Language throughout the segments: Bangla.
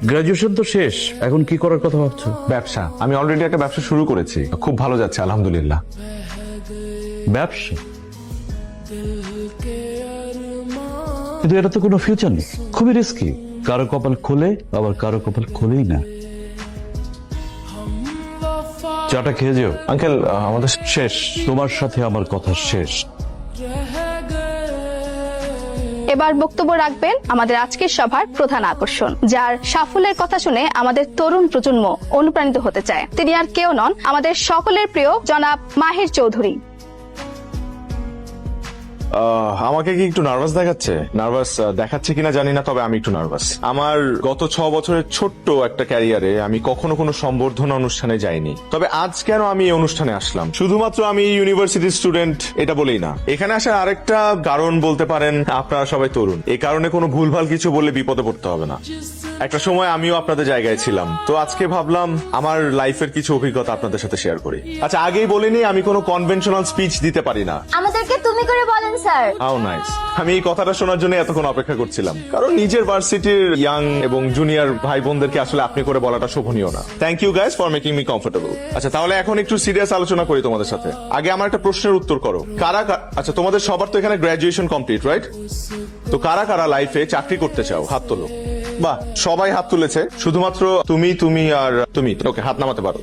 গ্রাজুয়েশন তো শেষ, এখন কি করার কথা ভাবছো? ব্যবসা। আমি অলরেডি একটা ব্যবসা শুরু করেছি, খুব ভালো যাচ্ছে আলহামদুলিল্লাহ। ব্যবসা? কিন্তু এটা তো কোনো ফিউচার নেই, খুবই রিস্কি। কারো কপাল খোলে, আবার কারো কপাল খোলেই না। চাটা খেয়ে যেও। আঙ্কেল আমাদের শেষ। তোমার সাথে আমার কথা শেষ। এবার বক্তব্য রাখবেন আমাদের আজকের সভার প্রধান আকর্ষণ, যার সাফল্যের কথা শুনে আমাদের তরুণ প্রজন্ম অনুপ্রাণিত হতে চায়। তিনি আর কেউ নন, আমাদের সকলের প্রিয় জনাব মাহির চৌধুরী। আমাকে কি একটু নার্ভাস দেখাচ্ছে? নার্ভাস দেখাচ্ছে কিনা জানি না, তবে আমি একটু নার্ভাস। আমার গত 6 বছরের ছোট্ট একটা ক্যারিয়ারে আমি কখনো কোনো সম্বর্ধনা অনুষ্ঠানে যাইনি। তবে আজ কেন আমি এই অনুষ্ঠানে আসলাম? শুধুমাত্র আমি ইউনিভার্সিটির স্টুডেন্ট এটা বলেই না। এখানে আসার আরেকটা কারণ বলতে পারেন, আপনারা সবাই তরুণ, এই কারণে কোনো ভুলভাল কিছু বললে বিপদে পড়তে হবে না। একটা সময় আমিও আপনাদের জায়গায় ছিলাম, তো আজকে ভাবলাম আমার লাইফের কিছু অভিজ্ঞতা আপনাদের সাথে শেয়ার করি। আচ্ছা, আগেই বলিনি আমি কোনো কনভেনশনাল স্পিচ দিতে পারি না। আমাদেরকে তুমি করে বলেন স্যার। How nice. আমি এই কথাটা শোনার জন্য এতক্ষণ অপেক্ষা করছিলাম, কারণ নিজের ভার্সিটির ইয়াং এবং জুনিয়র ভাই বোনদেরকে আসলে আপনি করে বলাটা শোভনীয় না। Thank you guys for making me comfortable. আচ্ছা, তাহলে এখন একটু সিরিয়াস আলোচনা করি তোমাদের সাথে। আগে আমার একটা প্রশ্নের উত্তর করো। আচ্ছা, তোমাদের সবার তো এখানে গ্রাজুয়েশন কমপ্লিট, রাইট? তো কারা কারা লাইফে চাকরি করতে চাও? হাত তোলো। বাহ, সবাই হাত তুলেছে, শুধুমাত্র তুমি আর তুমি। ওকে, হাত নামাতে পারো।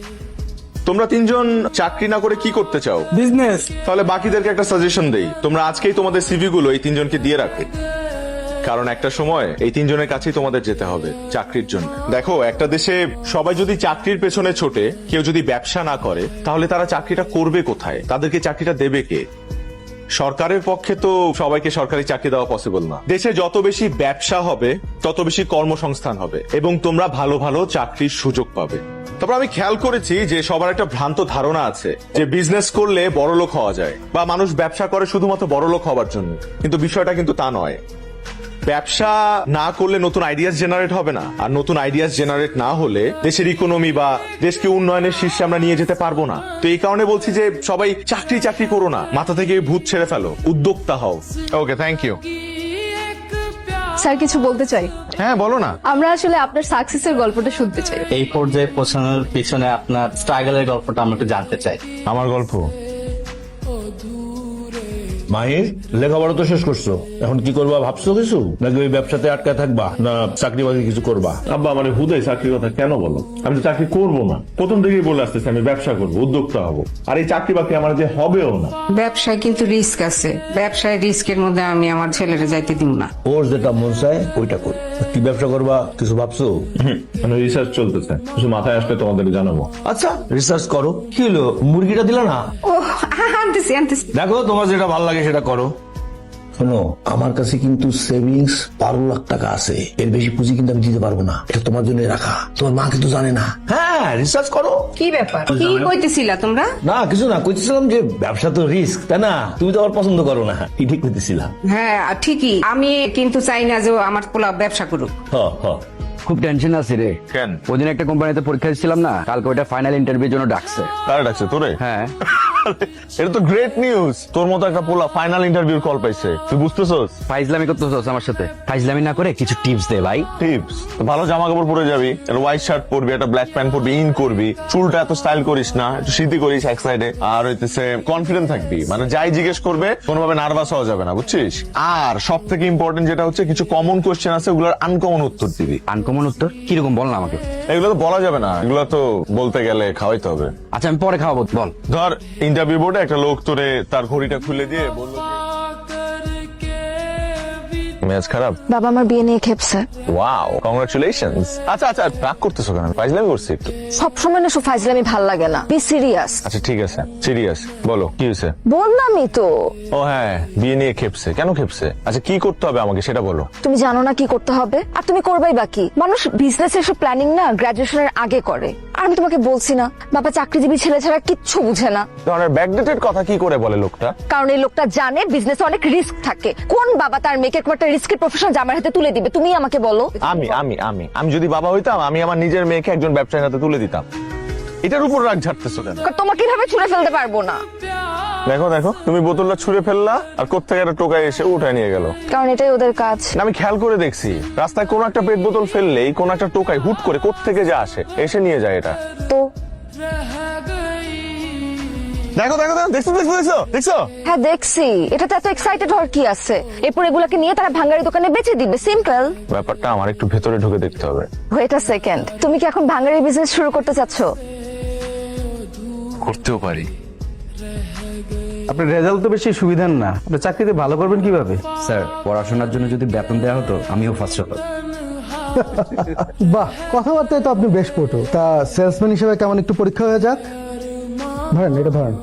তোমরা 3 জন চাকরি না করে কি করতে চাও? বিজনেস। তাহলে বাকিদেরকে একটা সাজেশন দেই, তোমরা আজকেই তোমাদের সিভি গুলো এই 3 জনকে দিয়ে রাখো, কারণ একটা সময় এই 3 জনের কাছেই তোমাদের যেতে হবে চাকরির জন্য। দেখো, একটা দেশে সবাই যদি চাকরির পেছনে ছোটে, কেউ যদি ব্যবসা না করে, তাহলে তারা চাকরিটা করবে কোথায়? তাদেরকে চাকরিটা দেবে কে? সরকারের পক্ষে তো সবাইকে সরকারি চাকরি দেওয়া পসিবল না। দেশে যত বেশি ব্যবসা হবে, তত বেশি কর্মসংস্থান হবে এবং তোমরা ভালো ভালো চাকরির সুযোগ পাবে। তারপর আমি খেয়াল করেছি যে সবার একটা ভ্রান্ত ধারণা আছে যে বিজনেস করলে বড়লোক হওয়া যায়, বা মানুষ ব্যবসা করে শুধুমাত্র বড়লোক হওয়ার জন্য, কিন্তু বিষয়টা কিন্তু তা নয়। ব্যবসা না করলে নতুন আইডিয়াস জেনারেট হবে না, আর নতুন আইডিয়াস জেনারেট না হলে দেশের ইকোনমি বা দেশকে উন্নয়নের শীর্ষে আমরা নিয়ে যেতে পারবো না। তো এই কারণে বলছি যে সবাই চাকরি করো না, মাথা থেকে ভূত ছেড়ে ফেলো, উদ্যোক্তা হও। ওকে, থ্যাংক ইউ। স্যার, কিছু বলতে চাই। হ্যাঁ, বলো না। আমরা আসলে আপনার সাকসেসের গল্পটা শুনতে চাই। এই পর্যায়ে পৌঁছানোর পিছনে আপনার স্ট্রাগলের গল্পটা আমরা একটু জানতে চাই। আমার গল্প? মাহির, লেখাপড়া তো শেষ করছো, এখন কি করবা ভাবছো কিছু? নাকি ওই ব্যবসাতে আটকায় থাকবা, না চাকরি বাকরি কিছু করবা? আব্বা, মানে হুদাই চাকরির কথা কেন বলো? আমি তো চাকরি করবো না, প্রথম থেকেই বলে আসতেছি আমি ব্যবসা করবো, উদ্যোক্তা হবো। আর এই চাকরি বাকরি আমার যে হবেও না। ব্যবসায় কিন্তু রিস্ক আছে, ব্যবসায় রিস্কের মধ্যে আমি আমার ছেলেরা যাইতে দিব না। ওর যেটা মন চায় ওইটা কর। কি ব্যবসা করবা কিছু ভাবছো? মানে রিসার্চ চলতেছে, কিছু মাথায় আসলে তোমাদের জানাবো। আচ্ছা, রিসার্চ করো। কি হলো, মুরগিটা দিলা না? ও আনতেছি। দেখো, তোমার যেটা ভালো লাগে সেটা করো। শোনো, আমার কাছে কিন্তু সেভিংস 12 লাখ টাকা আছে, এর বেশি পুঁজি কিন্তু আমি দিতে পারবো না। এটা তোমার জন্য রাখা, তোমার মা কিন্তু জানে না। হ্যাঁ, রিসার্চ করো। কি ব্যাপার, কি কইতেছিলা তোমরা? না, কিছু না, কইতেছিলাম যে ব্যবসা তো রিস্ক, তাই না? তুমি তো আবার পছন্দ করো না, ঠিক কইতেছিলাম। হ্যাঁ ঠিকই, আমি কিন্তু চাই না যে ও আমার পোলা ব্যবসা করুক। খুব টেনশন আছে রে। কেন? ওদিন একটা কোম্পানিতে পরীক্ষা দিচ্ছিলাম না, কালকে ওইটা ফাইনাল ইন্টারভিউর জন্য ডাকছে। কারা ডাকছে তোরে? হ্যাঁ। এটা তো গ্রেট নিউজ। তোর মতো একটা পোলা ফাইনাল ইন্টারভিউর কল পাইছে, তুই বুঝতেছস? ফাইজলামি করতেছস আমার সাথে? ফাইজলামি না করে কিছু টিপস দে ভাই। টিপস? ভালো জামা কাপড় পরে যাবি, একটা হোয়াইট শার্ট পরবি, একটা ব্ল্যাক প্যান্ট পরবি, ইন করবি, চুলটা এত স্টাইল করিস না, একটু সিদ্ধি করিস এক সাইডে, আর হইতেছে কনফিডেন্ট থাকবি, মানে যাই জিজ্ঞেস করবে কোনোভাবে নার্ভাস হওয়া যাবে না, বুঝছিস? আর সব থেকে ইম্পর্টেন্ট যেটা হচ্ছে, কিছু কমন কোয়েশ্চেন আছে, ওগুলোর আনকমন উত্তর দিবি। আনকমন উত্তর কিরকম বল না আমাকে। এগুলো তো বলা যাবে না, এগুলো তো বলতে গেলে খাওয়াইতে হবে। আচ্ছা, আমি পরে খাওয়াবো, বল। ধর, ইন্টারভিউ বোর্ডে একটা লোক তোরে তার ঘড়িটা খুলে দিয়ে বললো মেজাজ খারাপ। বাবা আমার বিয়ে নিয়ে খেপছে। Wow, congratulations. আচ্ছা আচ্ছা, রাগ করতেছো কেন? ফাইজলামি করছি একটু। সবসময় না শুধু ফাইজলামি ভাল লাগে না, বি সিরিয়াস। আচ্ছা ঠিক আছে, সিরিয়াস বলো, কি হয়েছে? বললামই তো। ও হ্যাঁ, বিয়ে নিয়ে খেপছে। কেন খেপছে? আচ্ছা, কি করতে হবে আমাকে সেটা বলো। তুমি জানো না কি করতে হবে, আর তুমি করবাই বাকি। মানুষ বিজনেসের সব প্ল্যানিং না গ্রাজুয়েশনের আগে করে। আর আমি তোমাকে বলছি না, বাবা চাকরিজীবী ছেলে ছাড়া কিচ্ছু বুঝে না। ধরনের ব্যাকডেটেড কথা কি করে বলে লোকটা? কারণ এই লোকটা জানে বিজনেসে অনেক রিস্ক থাকে। কোন বাবা তার মেয়েকে একটা রিস্কের প্রফেশন জামার হাতে তুলে দিবে? তুমি আমাকে বলো। আমি আমি আমি আমি যদি বাবা হইতাম, আমি আমার নিজের মেয়েকে একজন ব্যবসায়ীর হাতে তুলে দিতাম। এটার উপর রাগ ঝাড়তেছো কেন? তোমাকে এভাবে ছুঁড়ে ফেলতে পারবো না, দেখো দেখো, তুমি বোতলটা ছুঁড়ে ফেললা আর কোত্থেকে একটা টোকায় এসে উঠায় নিয়ে গেল। কারণ এটাই ওদের কাজ। না, আমি খেয়াল করে দেখছি রাস্তায় কোনো একটা পেট বোতল ফেললেই কোনো একটা টোকায় হুট করে কোত্থেকে যা আসে এসে নিয়ে যায় এটা। তো দেখো দেখো দেখো, দেখছো দেখছো দেখছো দেখছো? হ্যাঁ দেখছি, এটাতে এত এক্সাইটেড হওয়ার কি আছে? এরপর এগুলাকে নিয়ে তারা ভাঙ্গারি দোকানে বেচে দিবে, সিম্পল। ব্যাপারটা আমার একটু ভেতরে ঢুকে দেখতে হবে। ওয়েট আ সেকেন্ড, তুমি কি এখন ভাঙ্গারি বিজনেস শুরু করতে চাচ্ছ? করতেও পারি। আপনার রেজাল্ট তো বেশি সুবিধার না, আপনি চাকরিতে ভালো করবেন কিভাবে? স্যার পড়াশোনার জন্য যদি বেতন দেওয়া হতো আমিও ফার্স্ট হতো। বাহ, কথাবার্তায় তো আপনি বেশ পটু। তা সেলসম্যান হিসেবে কেমন একটু পরীক্ষা হয়ে যাক। ধরেন, এটা ধরেন,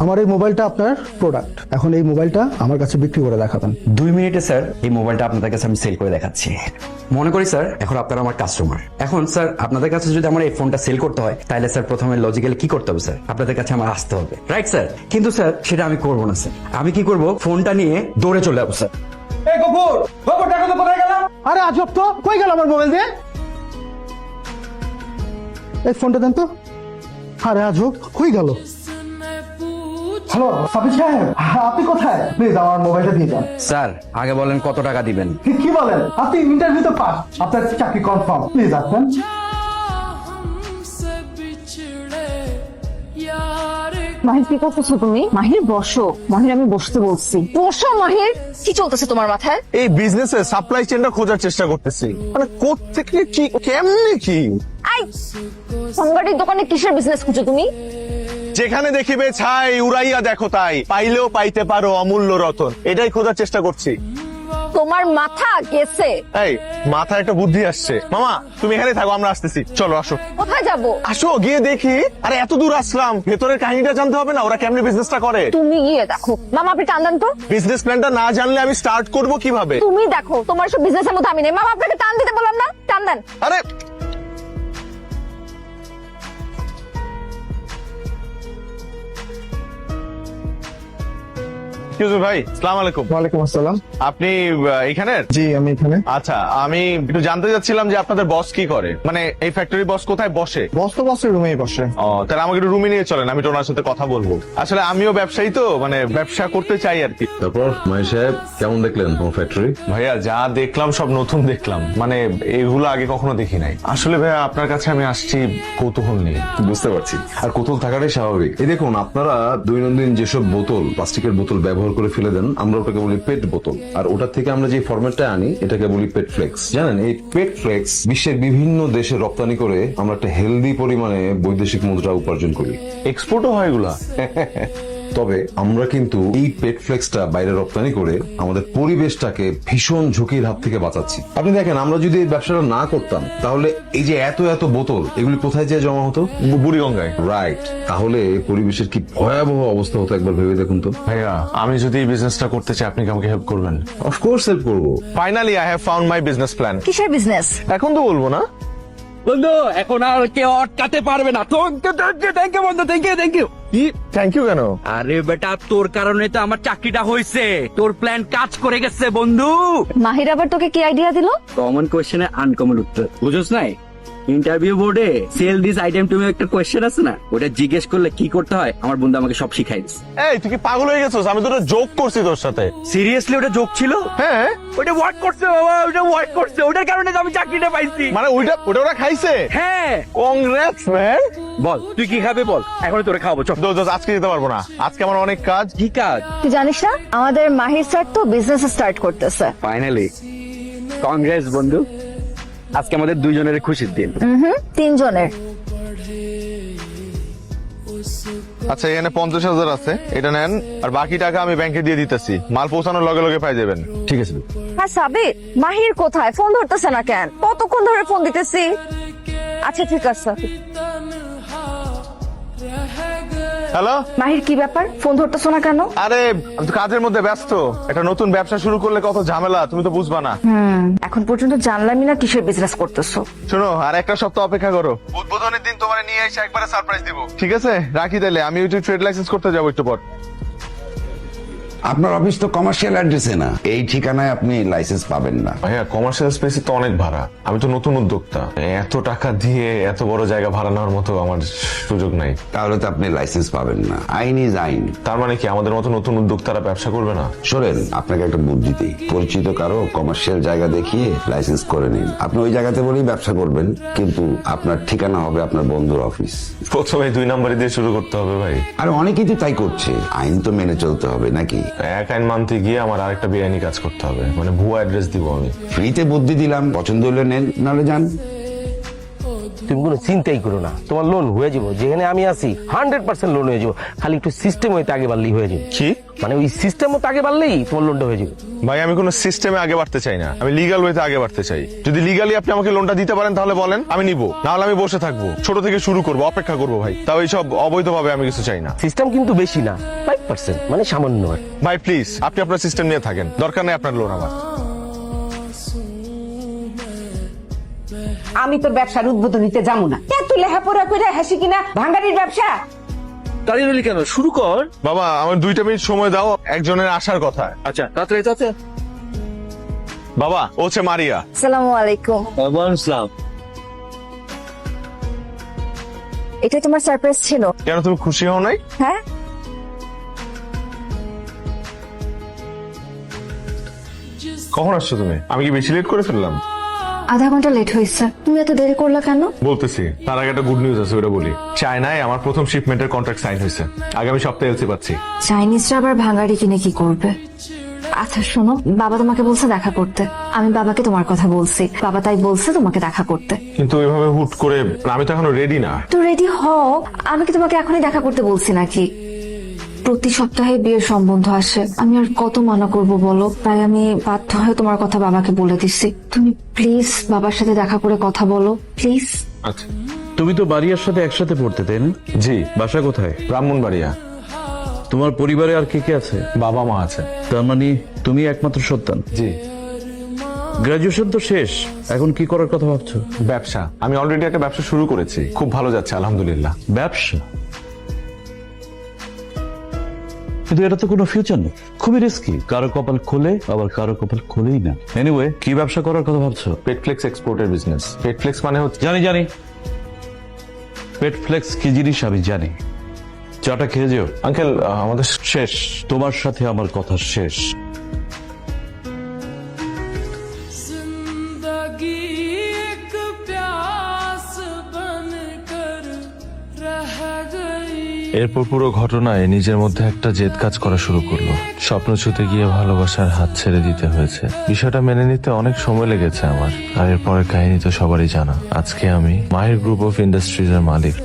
আমার এই মোবাইলটা আপনার প্রোডাক্ট। এখন এই মোবাইলটা আমার কাছে বিক্রি করে দেখাবেন। 2 মিনিটে স্যার এই মোবাইলটা আপনাদের কাছে আমি সেল করে দেখাচ্ছি। মনে করি স্যার এখন আপনারা আমার কাস্টমার। এখন স্যার আপনাদের কাছে যদি আমার এই ফোনটা সেল করতে হয় তাহলে স্যার প্রথমে লজিক্যালি কি করতে হবে স্যার? আপনাদের কাছে আমার আসতে হবে, রাইট স্যার? কিন্তু স্যার সেটা আমি করবো না স্যার। আমি কি করব, ফোনটা নিয়ে দৌড়ে চলে যাবো স্যার। এই গফুর, গফুর টাকা তো কোথায় গেল? আরে আজব তো, কই গেল আমার মোবাইল দিয়ে? এই ফোনটা দেন তো। আরে আজব, কই গেল? হ্যালো সাবির সাহেব, আপনি কোথায়? প্লিজ আমার মোবাইলটা দিয়ে যান। স্যার আগে বলেন কত টাকা দিবেন? কি বলেন? আপনি ইন্টারভিউতে পাস, আপনার চাকরি কনফার্ম। প্লিজ আসবেন। মাহির কি করতেছো তুমি? মাহির বসো। মাহির আমি বসতে বলছি, বসো মাহির। কি চলতেছে তোমার মাথায়? এই বিজনেসের সাপ্লাই চেনটা খোঁজার চেষ্টা করতেছি, মানে কোত্থেকে কি কেমনে কি। আই, ভাঙ্গারির দোকানে কিসের বিজনেস খুঁজো তুমি? যেখানে দেখিবে ছাই উড়াইয়া দেখো তাই, পাইলেও পাইতে পারো অমূল্য রতন, এটাই খোঁজার চেষ্টা করছি। তোমার মাথা গেছে। এই মাথায় একটা বুদ্ধি আসছে। মামা তুমি এখানে থাকো, আমরা আসতেছি, চলো আসো। কোথায় যাবো? আসো গিয়ে দেখি। আরে এত দূর আসলাম, ভেতরের কাহিনীটা জানতে হবে না, ওরা কেমনে বিজনেসটা করে। তুমি গিয়ে দেখো। মামা আপনি টান দেন তো। বিজনেস প্ল্যানটা না জানলে আমি স্টার্ট করব কিভাবে? তুমি দেখো, তোমার সব বিজনেসের মধ্যে আমি নেই। মামা আপনাকে টান দিতে বললাম না, টান দেন। আরে কিউজু ভাই, আসসালামু আলাইকুম। ওয়ালাইকুম আসসালাম। আপনি এখানের? জি আমি এখানে। আচ্ছা, আমি একটু জানতে চাচ্ছিলাম যে আপনাদের বস কি করে, মানে এই ফ্যাক্টরি বস কোথায় বসে? বস তো বসের রুমেই বসে। ও, তাহলে আমাকে একটু রুমে নিয়ে চলেন, আমি তো ওনার সাথে কথা বলবো। আসলে আমিও ব্যবসায়ী তো, মানে ব্যবসা করতে চাই আর কি। তারপর মাই সাহেব কেমন দেখলেন তোমার ফ্যাক্টরি? ভাইয়া যা দেখলাম সব নতুন দেখলাম, মানে এগুলো আগে কখনো দেখি নাই। আসলে ভাইয়া আপনার কাছে আমি আসছি কৌতূহল নিয়ে। বুঝতে পারছি, আর কৌতূহল থাকাটাই স্বাভাবিক। এই দেখুন, আপনারা দৈনন্দিন যেসব বোতল, প্লাস্টিকের বোতল ব্যবহার করে ফেলে দেন, আমরা ওটাকে বলি পেট বোতল। আর ওটা থেকে আমরা যে ফরম্যাটটা আনি এটাকে বলি পেট ফ্লেক্স। জানেন, এই পেট ফ্লেক্স বিশ্বের বিভিন্ন দেশে রপ্তানি করে আমরা একটা হেলদি পরিমাণে বৈদেশিক মুদ্রা উপার্জন করি। এক্সপোর্টও হয় এগুলা? তবে আমরা কিন্তু এই পেট ফ্লেক্সটা বাইরে রপ্তানি করে আমাদের পরিবেশটাকে ভীষণ ঝুঁকির হাত থেকে বাঁচাচ্ছি। আপনি দেখেন, আমরা যদি এই ব্যবসাটা না করতাম তাহলে এই যে এত এত বোতল, এগুলি কোথায় যেয়ে জমা হতো? বুড়িগঙ্গায়। রাইট। তাহলে পরিবেশের কি ভয়াবহ অবস্থা হতো একবার ভেবে দেখুন তো। ভাইয়া আমি যদি এই বিজনেসটা করতে চাই, আপনি কি আমাকে হেল্প করবেন? অফকোর্স হেল্প করবো। Finally I have found my business plan. কিসের বিজনেস? এখন তো বলবো না। বন্ধু এখন আর কেউ আটকাতে পারবে না। থ্যাংক ইউ বন্ধু, থ্যাংক ইউ। কি থ্যাংক ইউ কেন? আরে বেটা, তোর কারণে তো আমার চাকরিটা হয়েছে, তোর প্ল্যান কাজ করে গেছে বন্ধু। মাহির আবার তোকে কি আইডিয়া দিল? কমন কোয়েশ্চেনে আনকমন উত্তর, বুঝোস নাই? ইন্টারভিউ বোর্ডে সেল দিস আইটেম টু একটা কোয়েশ্চেন আছে না, ওটা জিজ্ঞেস করলে কি করতে হয় আমার বন্ধু আমাকে সব শিখাই দিচ্ছে। এই তুই কি পাগল হয়ে গেছিস? আমি তো জোক করছি তোর সাথে। সিরিয়াসলি ওটা জোক ছিল? হ্যাঁ, ওটা ওয়ার্ক করছে বাবা, ওটা ওয়ার্ক করছে, ওটার কারণে তো আমি চাকরিটা পাইছি। মানে ওটা ওরা খাইছে? হ্যাঁ। Congrats man. বল তুই কি খাবে বল, এখন তোরে খাওয়াবো। চল। দোস্ত আজকে যেতে পারবো না, আজকে আমার অনেক কাজ। কি কাজ? তুই জানিস না আমাদের মাহির স্যার তো বিজনেস স্টার্ট করতেছে। ফাইনালি কংগ্রেস বন্ধু, আজকে আমাদের দুইজনের খুশির দিন। 3 জনের। আচ্ছা এখানে 50,000 আছে, এটা নেন, আর বাকি টাকা আমি ব্যাংকে দিয়ে দিতেছি, মাল পৌঁছানোর লগে লগে পাই যাবেন। ঠিক আছে। হ্যাঁ সাবির, মাহির কোথায়? ফোন ধরতেছে না কেন? কতক্ষণ ধরে ফোন দিতেছি। আচ্ছা ঠিক আছে। হ্যালো মাহির কি ব্যাপার, ফোন ধরতেছো না কেন? আরে আমি তো কাজের মধ্যে ব্যস্ত, একটা নতুন ব্যবসা শুরু করলে কত ঝামেলা, তুমি তো বুঝবা না। এখন পর্যন্ত জানলামই না কিসের বিজনেস করতেছো। শোনো, আর একটা সপ্তাহ অপেক্ষা করো, উদ্বোধনের দিন তোমার নিয়ে এসে একবারে সারপ্রাইজ দিব। ঠিক আছে রাখি তাহলে, আমি ওই ট্রেড লাইসেন্স করতে যাবো একটু পর। আপনার অফিস তো কমার্শিয়াল অ্যাড্রেসে না, এই ঠিকানায় আপনি লাইসেন্স পাবেন না। ভাইয়া কমার্শিয়াল স্পেসে তো অনেক ভাড়া, আমি তো নতুন উদ্যোক্তা, এত টাকা দিয়ে এত বড় জায়গা ভাড়া নেওয়ার মতো আমার সুযোগ নাই। তাহলে তো আপনি লাইসেন্স পাবেন না। আইন ইজ আইন। তার মানে কি আমাদের মতো নতুন উদ্যোক্তারা ব্যবসা করবে না? শোনেন, আপনাকে একটা বুদ্ধি দিই, পরিচিত কারো কমার্শিয়াল জায়গা দেখিয়ে লাইসেন্স করে নিন। আপনি ওই জায়গাতে বলেই ব্যবসা করবেন, কিন্তু আপনার ঠিকানা হবে আপনার বন্ধুর অফিস। প্রথমে 2 নম্বরই দিয়ে শুরু করতে হবে ভাই। আর অনেকেই তো তাই করছে। আইন তো মেনে চলতে হবে নাকি? এক আইন মানতে গিয়ে আমার আরেকটা বেআইনি কাজ করতে হবে, মানে ভুয়া অ্যাড্রেস দিব আমি। ফ্রিতে বুদ্ধি দিলাম, পছন্দ হলে নেন, নাহলে যান। তুমি কোনো চিন্তাই করো না, তোমার লোন হয়ে যাবো। যেখানে আমি আছি 100% লোন হয়ে যাবো, খালি একটু সিস্টেম হইতে আগে বাড়লেই হয়ে যাবে। কি মানে ওই সিস্টেম মতো আগে বাড়লেই তোমার লোনটা হয়ে যাবে। ভাই আমি কোনো সিস্টেমে আগে বাড়তে চাই না, আমি লিগ্যাল ওয়েতে আগে বাড়তে চাই। যদি লিগ্যালি আপনি আমাকে লোনটা দিতে পারেন তাহলে বলেন, আমি নিব, নাহলে আমি বসে থাকবো, ছোট থেকে শুরু করবো, অপেক্ষা করবো ভাই। তাও এইসব অবৈধভাবে আমি কিছু চাই না। সিস্টেম কিন্তু বেশি না, 5%, মানে সামান্য। ভাই প্লিজ আপনি আপনার সিস্টেম নিয়ে থাকেন, দরকার নেই আপনার লোন আমার। আমি তোর ব্যবসার উদ্বোধন নিতে যাবো না। এত লেখাপড়া করে হাসি কিনা ভাঙ্গারির ব্যবসা। দাঁড়িয়ে রইলি কেন, শুরু কর। বাবা আমার 2 মিনিট সময় দাও, একজনের আসার কথা। আচ্ছা তাড়াতাড়ি তাড়াতাড়ি। বাবা ও হচ্ছে মারিয়া। আসসালামু আলাইকুম। ইসলাম, এটা তোমার সারপ্রাইজ ছিল? কেন তুমি খুশি হও নাই? হ্যাঁ, কখন আসছো তুমি? আমি কি বেশি লেট করে ফেললাম? আধা ঘন্টা লেট হয়েছে। তুমি এত দেরি করলা কেন? বলতেছি, তার আগে একটা গুড নিউজ আছে, ওটা বলি। চায়নায় আমার প্রথম শিপমেন্টের কন্ট্রাক্ট সাইন হয়েছে, আগামী সপ্তাহে এলসি পাচ্ছি। চাইনিজরা আবার ভাঙাড়ি কিনে কি করবে? আচ্ছা শোনো, বাবা তোমাকে বলছে দেখা করতে। আমি বাবাকে তোমার কথা বলছি, বাবা তাই বলছে তোমাকে দেখা করতে। কিন্তু এভাবে হুট করে, আমি তো এখনো রেডি না। তো রেডি হও, আমি কি তোমাকে এখনই দেখা করতে বলছি নাকি? প্রতি সপ্তাহে বিয়ের সম্বন্ধ আসে, আমি আর কত মানা করব বলো? তাই আমি বাধ্য হয়ে তোমার কথা বাবাকে বলে দিচ্ছি। তুমি প্লিজ বাবার সাথে দেখা করে কথা বলো, প্লিজ। আচ্ছা তুমি তো বাড়িয়ার সাথে একসাথে পড়তে, তাই না? জি। বাসা কোথায়? ব্রাহ্মণবাড়িয়া। তোমার পরিবারে আর কে কে আছে? বাবা মা আছে। তার মানে তুমি একমাত্র সন্তান? জি। গ্রাজুয়েশন তো শেষ, এখন কি করার কথা ভাবছো? ব্যবসা, আমি অলরেডি একটা ব্যবসা শুরু করেছি, খুব ভালো যাচ্ছে আলহামদুলিল্লাহ। ব্যবসা? কিন্তু এটা তো কোনো ফিউচার নেই, খুবই রিস্কি। কারো কপাল খোলে, আবার কারো কপাল খোলেই না। এনিওয়ে, কি ব্যবসা করার কথা ভাবছো? পেটফ্লেক্স এক্সপোর্টের বিজনেস। পেটফ্লেক্স মানে হচ্ছে, জানি পেটফ্লেক্স কি জিনিস আমি জানি। চাটা খেয়ে যেও। আঙ্কেল আমাদের শেষ, তোমার সাথে আমার কথা শেষ। এরপর পুরো ঘটনায় নিজের মধ্যে একটা জেদ কাজ করা শুরু করলো। স্বপ্ন ছুঁতে গিয়ে ভালোবাসার হাত ছেড়ে দিতে হয়েছে। বিষয়টা মেনে নিতে অনেক সময় লেগেছে আমার। আর এরপরের কাহিনী তো সবারই জানা। আজকে আমি মাহির গ্রুপ অফ ইন্ডাস্ট্রিজ এর মালিক।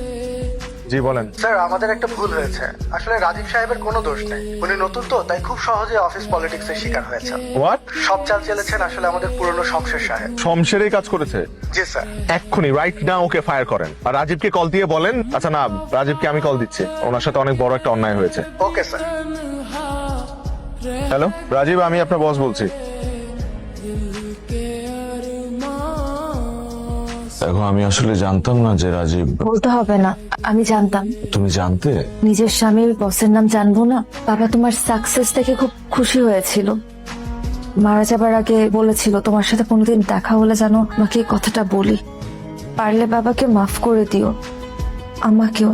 জি বলেন। স্যার আমাদের একটা ভুল হয়েছে। আসলে রাজীব সাহেবের কোনো দোষ নেই, উনি নতুন তো, তাই খুব সহজে অফিস পলিটিক্সের শিকার হয়েছেন। হোয়াট? সব চাল চেলেছেন আসলে আমাদের পুরনো শমশের সাহেব। শমশেরই কাজ করেছে? জি স্যার। এক্ষুনি রাইট নাও ওকে ফায়ার করেন, আর রাজীবকে কল দিয়ে বলেন। আচ্ছা না, রাজীবকে আমি কল দিচ্ছি, ওনার সাথে অনেক বড় একটা অন্যায় হয়েছে। Okay sir. হ্যালো রাজীব, আমি আপনার বস বলছি। দেখো আমি আসলে জানতাম না যে রাজীব। বলতে হবে না, আমি জানতাম। তুমি জানতে? নিজের স্বামীর বসের নাম জানবো না? বাবা তোমার সাকসেস দেখে খুব খুশি হয়েছিল। মারা যাবার আগে বলেছিল তোমার সাথে কোনোদিন দেখা হলে যেন আমাকে এই কথাটা বলি। পারলে বাবাকে মাফ করে দিও, আমাকেও।